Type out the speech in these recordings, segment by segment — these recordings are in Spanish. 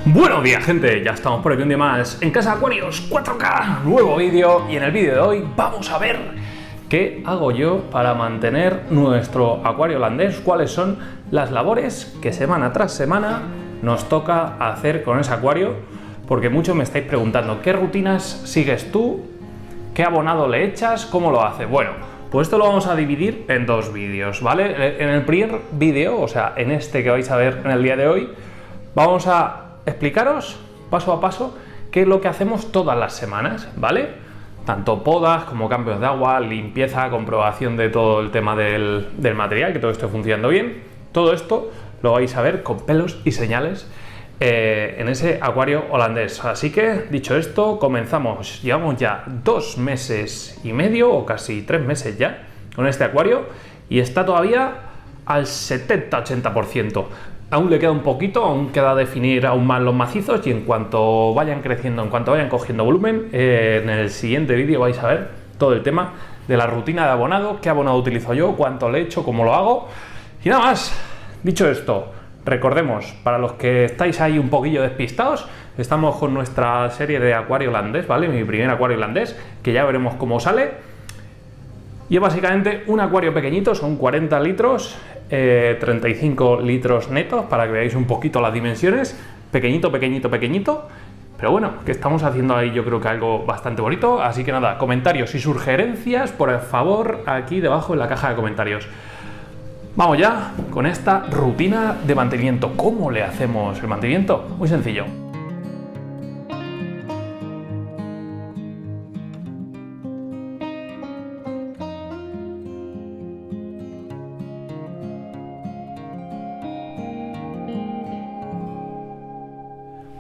Buenos días, gente, ya estamos por aquí un día más en Casa Acuarios 4K, nuevo vídeo, y en el vídeo de hoy vamos a ver qué hago yo para mantener nuestro acuario holandés, cuáles son las labores que semana tras semana nos toca hacer con ese acuario, porque muchos me estáis preguntando ¿qué rutinas sigues tú? ¿Qué abonado le echas? ¿Cómo lo haces? Bueno, pues esto lo vamos a dividir en dos vídeos, ¿vale? En el primer vídeo, o sea, en este que vais a ver en el día de hoy, vamos a explicaros paso a paso qué es lo que hacemos todas las semanas, ¿vale? Tanto podas como cambios de agua, limpieza, comprobación de todo el tema del material, que todo esté funcionando bien. Todo esto lo vais a ver con pelos y señales en ese acuario holandés. Así que, dicho esto, comenzamos. Llevamos ya 2 meses y medio o casi 3 meses ya con este acuario y está todavía al 70-80%. Aún le queda un poquito, aún queda definir aún más los macizos, y en cuanto vayan creciendo, en cuanto vayan cogiendo volumen, en el siguiente vídeo vais a ver todo el tema de la rutina de abonado, qué abonado utilizo yo, cuánto le echo, cómo lo hago. Y nada más. Dicho esto, recordemos, para los que estáis ahí un poquillo despistados, estamos con nuestra serie de acuario holandés, ¿vale? Mi primer acuario holandés, que ya veremos cómo sale. Y es básicamente un acuario pequeñito, son 40 litros, 35 litros netos, para que veáis un poquito las dimensiones. Pequeñito, pequeñito, pequeñito. Pero bueno, que estamos haciendo ahí yo creo que algo bastante bonito. Así que nada, comentarios y sugerencias, por favor, aquí debajo en la caja de comentarios. Vamos ya con esta rutina de mantenimiento. ¿Cómo le hacemos el mantenimiento? Muy sencillo.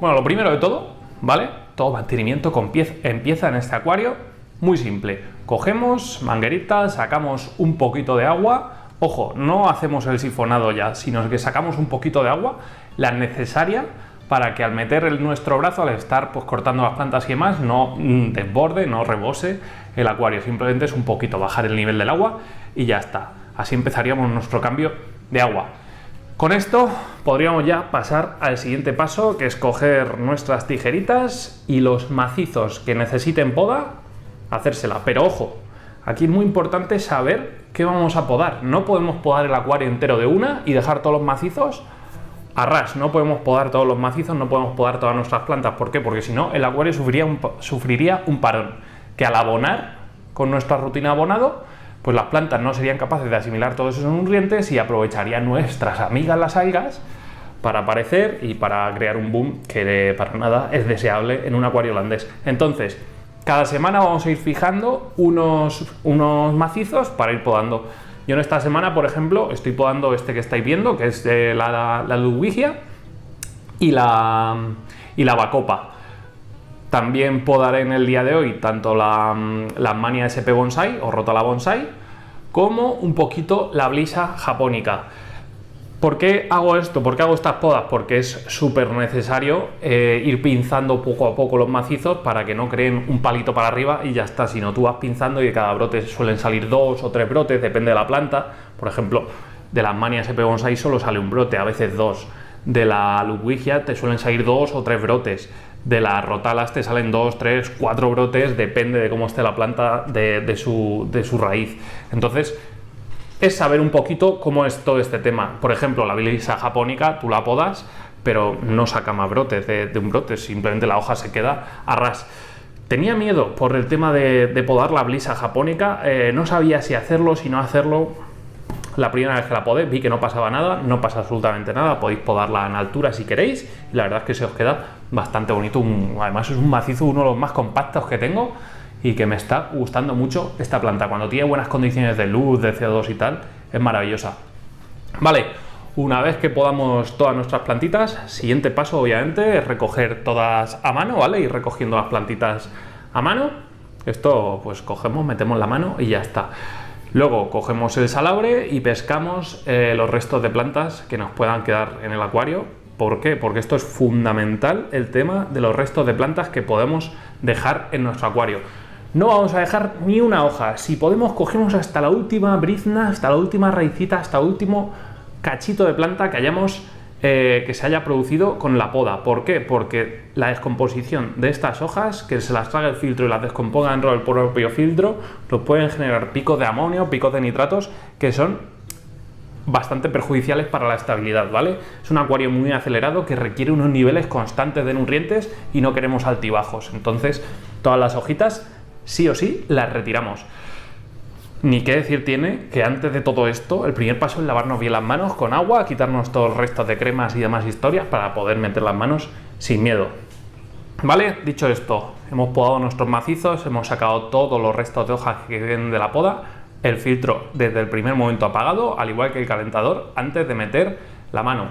Bueno, lo primero de todo, ¿vale? Todo mantenimiento empieza en este acuario muy simple. Cogemos mangueritas, sacamos un poquito de agua. Ojo, no hacemos el sifonado ya, sino que sacamos un poquito de agua, la necesaria para que al meter nuestro brazo, al estar pues cortando las plantas y demás, no desborde, no rebose el acuario. Simplemente es un poquito bajar el nivel del agua y ya está. Así empezaríamos nuestro cambio de agua. Con esto podríamos ya pasar al siguiente paso, que es coger nuestras tijeritas y los macizos que necesiten poda, hacérsela. Pero ojo, aquí es muy importante saber qué vamos a podar. No podemos podar el acuario entero de una y dejar todos los macizos a ras. No podemos podar todos los macizos, no podemos podar todas nuestras plantas. ¿Por qué? Porque si no, el acuario sufriría un parón, que al abonar con nuestra rutina de abonado, pues las plantas no serían capaces de asimilar todos esos nutrientes y aprovecharían nuestras amigas las algas para aparecer y para crear un boom que para nada es deseable en un acuario holandés. Entonces, cada semana vamos a ir fijando unos macizos para ir podando. Yo en esta semana, por ejemplo, estoy podando este que estáis viendo, que es la Ludwigia y la Bacopa. También podaré en el día de hoy tanto la Mannia SP Bonsai o Rotala Bonsai como un poquito la Blisa Japonica. ¿Por qué hago esto? ¿Por qué hago estas podas? Porque es súper necesario ir pinzando poco a poco los macizos para que no creen un palito para arriba y ya está. Si no, tú vas pinzando y de cada brote suelen salir 2 o 3 brotes, depende de la planta. Por ejemplo, de las Mannia SP Bonsai solo sale un brote, a veces 2. De la Ludwigia te suelen salir 2 o 3 brotes. De las Rotalas te salen 2, 3, 4 brotes, depende de cómo esté la planta de su raíz. Entonces, es saber un poquito cómo es todo este tema. Por ejemplo, la Blisa Japonica, tú la podas, pero no saca más brotes de un brote, simplemente la hoja se queda a ras. Tenía miedo por el tema de podar la Blisa Japonica, no sabía si hacerlo, si no hacerlo. La primera vez que la podé vi que no pasaba nada, no pasa absolutamente nada, podéis podarla en altura si queréis y la verdad es que se os queda bastante bonito. Además es un macizo, uno de los más compactos que tengo y que me está gustando mucho esta planta. Cuando tiene buenas condiciones de luz, de CO2 y tal, es maravillosa. Vale, una vez que podamos todas nuestras plantitas, siguiente paso obviamente es recoger todas a mano, ¿vale? Ir recogiendo las plantitas a mano. Esto pues cogemos, metemos la mano y ya está. Luego cogemos el salabre y pescamos los restos de plantas que nos puedan quedar en el acuario. ¿Por qué? Porque esto es fundamental, el tema de los restos de plantas que podemos dejar en nuestro acuario. No vamos a dejar ni una hoja. Si podemos, cogemos hasta la última brizna, hasta la última raicita, hasta el último cachito de planta que hayamos que se haya producido con la poda. ¿Por qué? Porque la descomposición de estas hojas, que se las traga el filtro y las descomponga dentro del propio filtro, nos pueden generar picos de amonio, picos de nitratos, que son bastante perjudiciales para la estabilidad, ¿vale? Es un acuario muy acelerado que requiere unos niveles constantes de nutrientes y no queremos altibajos. Entonces, todas las hojitas, sí o sí, las retiramos. Ni qué decir tiene que antes de todo esto, el primer paso es lavarnos bien las manos con agua, quitarnos todos los restos de cremas y demás historias para poder meter las manos sin miedo. ¿Vale? Dicho esto, hemos podado nuestros macizos, hemos sacado todos los restos de hojas que queden de la poda, el filtro desde el primer momento apagado, al igual que el calentador, antes de meter la mano.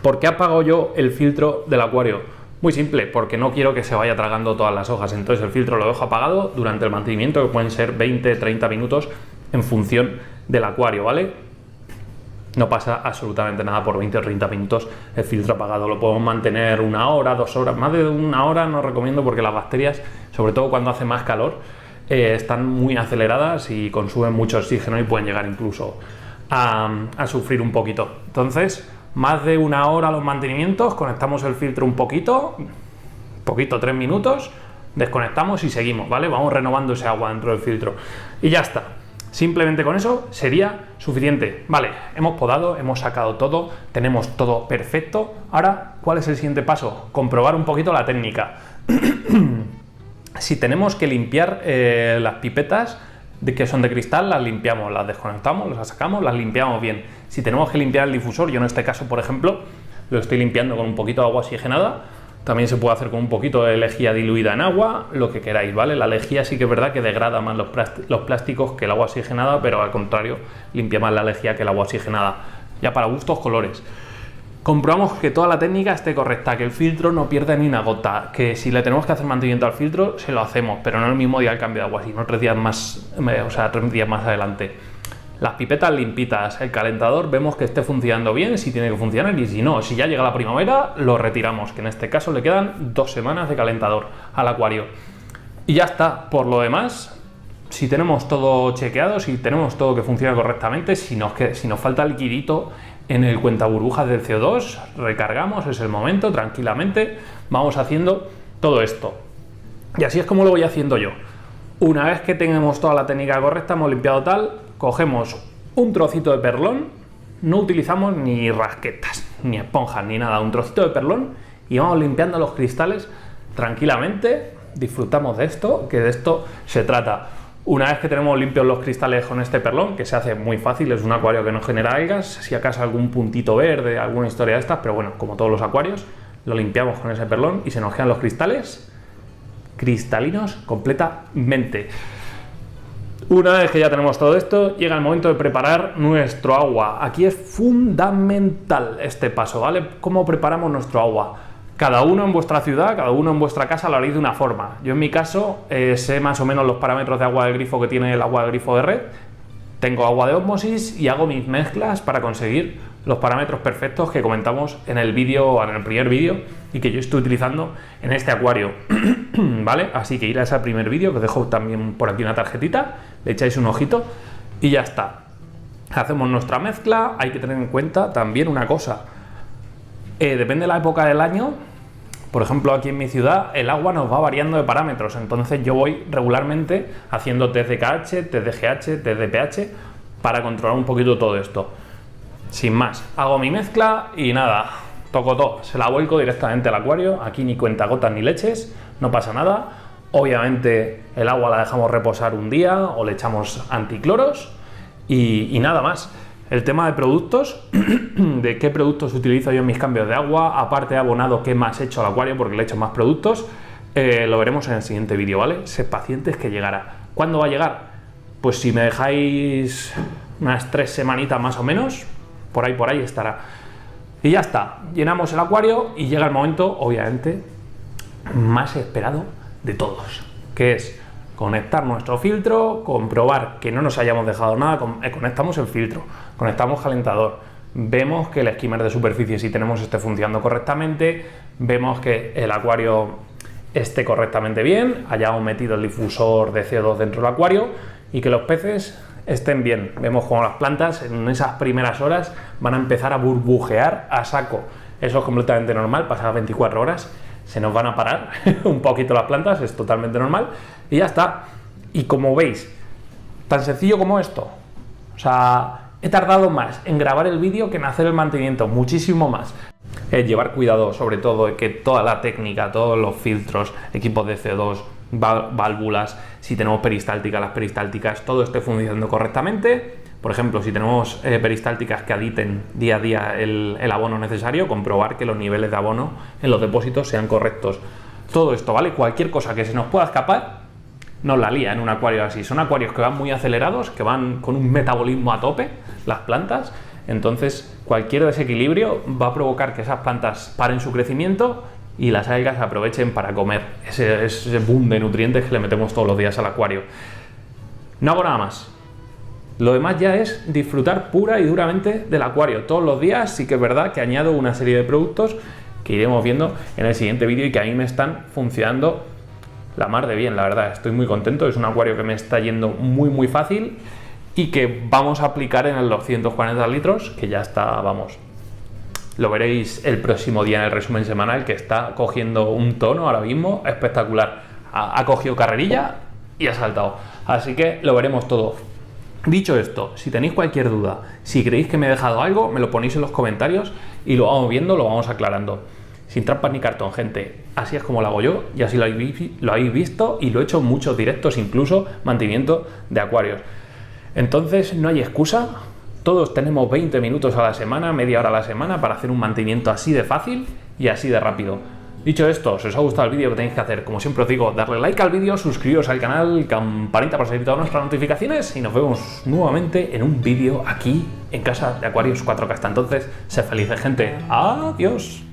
¿Por qué apago yo el filtro del acuario? Muy simple, porque no quiero que se vaya tragando todas las hojas, entonces el filtro lo dejo apagado durante el mantenimiento, que pueden ser 20-30 minutos en función del acuario, ¿vale? No pasa absolutamente nada por 20 o 30 minutos el filtro apagado, lo podemos mantener 1 hora, 2 horas, más de 1 hora no recomiendo porque las bacterias, sobre todo cuando hace más calor, están muy aceleradas y consumen mucho oxígeno y pueden llegar incluso a sufrir un poquito. Entonces, más de 1 hora los mantenimientos, conectamos el filtro un poquito, 3 minutos, desconectamos y seguimos, ¿vale? Vamos renovando ese agua dentro del filtro y ya está. Simplemente con eso sería suficiente. Vale, hemos podado, hemos sacado todo, tenemos todo perfecto. Ahora, ¿cuál es el siguiente paso? Comprobar un poquito la técnica. Si tenemos que limpiar las pipetas que son de cristal, las limpiamos, las desconectamos, las sacamos, las limpiamos bien. Si tenemos que limpiar el difusor, yo en este caso, por ejemplo, lo estoy limpiando con un poquito de agua oxigenada. También se puede hacer con un poquito de lejía diluida en agua, lo que queráis, ¿vale? La lejía sí que es verdad que degrada más los plásticos que el agua oxigenada, pero al contrario, limpia más la lejía que el agua oxigenada. Ya para gustos, colores. Comprobamos que toda la técnica esté correcta, que el filtro no pierda ni una gota, que si le tenemos que hacer mantenimiento al filtro, se lo hacemos, pero no el mismo día el cambio de agua, sino 3 días más, 3 días más adelante. Las pipetas limpitas, el calentador, vemos que esté funcionando bien, si tiene que funcionar, y si no, si ya llega la primavera, lo retiramos, que en este caso le quedan 2 semanas de calentador al acuario. Y ya está. Por lo demás, si tenemos todo chequeado, si tenemos todo que funciona correctamente, si nos falta liquidito en el cuentaburbujas del CO2, recargamos, es el momento, tranquilamente, vamos haciendo todo esto. Y así es como lo voy haciendo yo. Una vez que tengamos toda la técnica correcta, hemos limpiado tal, cogemos un trocito de perlón, no utilizamos ni rasquetas, ni esponjas, ni nada, un trocito de perlón y vamos limpiando los cristales tranquilamente, disfrutamos de esto, que de esto se trata. Una vez que tenemos limpios los cristales con este perlón, que se hace muy fácil, es un acuario que no genera algas, si acaso algún puntito verde, alguna historia de estas, pero bueno, como todos los acuarios, lo limpiamos con ese perlón y se nos quedan los cristales cristalinos completamente. Una vez que ya tenemos todo esto, llega el momento de preparar nuestro agua. Aquí es fundamental este paso, ¿vale? ¿Cómo preparamos nuestro agua? Cada uno en vuestra ciudad, cada uno en vuestra casa lo haréis de una forma. Yo en mi caso sé más o menos los parámetros de agua de grifo que tiene el agua de grifo de red. Tengo agua de ósmosis y hago mis mezclas para conseguir los parámetros perfectos que comentamos en el vídeo, en el primer vídeo y que yo estoy utilizando en este acuario. ¿Vale? Así que ir a ese primer vídeo, que os dejo también por aquí una tarjetita, le echáis un ojito y ya está. Hacemos nuestra mezcla. Hay que tener en cuenta también una cosa. Depende de la época del año. Por ejemplo, aquí en mi ciudad el agua nos va variando de parámetros, entonces yo voy regularmente haciendo test de KH, test de GH, test de pH para controlar un poquito todo esto. Sin más, hago mi mezcla y nada, toco todo, se la vuelco directamente al acuario, aquí ni cuentagotas ni leches, no pasa nada. Obviamente el agua la dejamos reposar un día o le echamos anticloros y nada más. El tema de productos, de qué productos utilizo yo en mis cambios de agua, aparte de abonado, qué más he hecho al acuario porque le he hecho más productos, lo veremos en el siguiente vídeo, ¿vale? Sed pacientes que llegará. ¿Cuándo va a llegar? Pues si me dejáis unas 3 semanitas más o menos, por ahí estará. Y ya está, llenamos el acuario y llega el momento, obviamente, más esperado de todos, que es conectar nuestro filtro, comprobar que no nos hayamos dejado nada, conectamos el filtro, conectamos calentador, vemos que el skimmer de superficie, si tenemos, esté funcionando correctamente, vemos que el acuario esté correctamente bien, hayamos metido el difusor de CO2 dentro del acuario y que los peces estén bien. Vemos como las plantas en esas primeras horas van a empezar a burbujear a saco. Eso es completamente normal, pasadas 24 horas se nos van a parar un poquito las plantas, es totalmente normal y ya está. Y como veis, tan sencillo como esto, o sea, he tardado más en grabar el vídeo que en hacer el mantenimiento, muchísimo más. Llevar cuidado sobre todo de que toda la técnica, todos los filtros, equipos de CO2, válvulas, si tenemos peristálticas, las peristálticas, todo esté funcionando correctamente. Por ejemplo, si tenemos peristálticas que aditen día a día el abono necesario, comprobar que los niveles de abono en los depósitos sean correctos. Todo esto, ¿vale? Cualquier cosa que se nos pueda escapar, nos la lía en un acuario así. Son acuarios que van muy acelerados, que van con un metabolismo a tope, las plantas. Entonces, cualquier desequilibrio va a provocar que esas plantas paren su crecimiento y las algas aprovechen para comer ese boom de nutrientes que le metemos todos los días al acuario. No hago nada más. Lo demás ya es disfrutar pura y duramente del acuario. Todos los días sí que es verdad que añado una serie de productos que iremos viendo en el siguiente vídeo y que a mí me están funcionando la mar de bien, la verdad. Estoy muy contento, es un acuario que me está yendo muy fácil y que vamos a aplicar en el 240 litros, que ya está, vamos. Lo veréis el próximo día en el resumen semanal, que está cogiendo un tono ahora mismo espectacular. Ha cogido carrerilla y ha saltado. Así que lo veremos todo. Dicho esto, si tenéis cualquier duda, si creéis que me he dejado algo, me lo ponéis en los comentarios y lo vamos viendo, lo vamos aclarando. Sin trampas ni cartón, gente. Así es como lo hago yo y así lo habéis visto y lo he hecho en muchos directos, incluso mantenimiento de acuarios. Entonces no hay excusa. Todos tenemos 20 minutos a la semana, media hora a la semana para hacer un mantenimiento así de fácil y así de rápido. Dicho esto, si os ha gustado el vídeo, que tenéis que hacer, como siempre os digo, darle like al vídeo, suscribiros al canal, campanita para recibir todas nuestras notificaciones y nos vemos nuevamente en un vídeo aquí en Casa de Acuarios 4K. Hasta entonces, sed felices, gente. Adiós.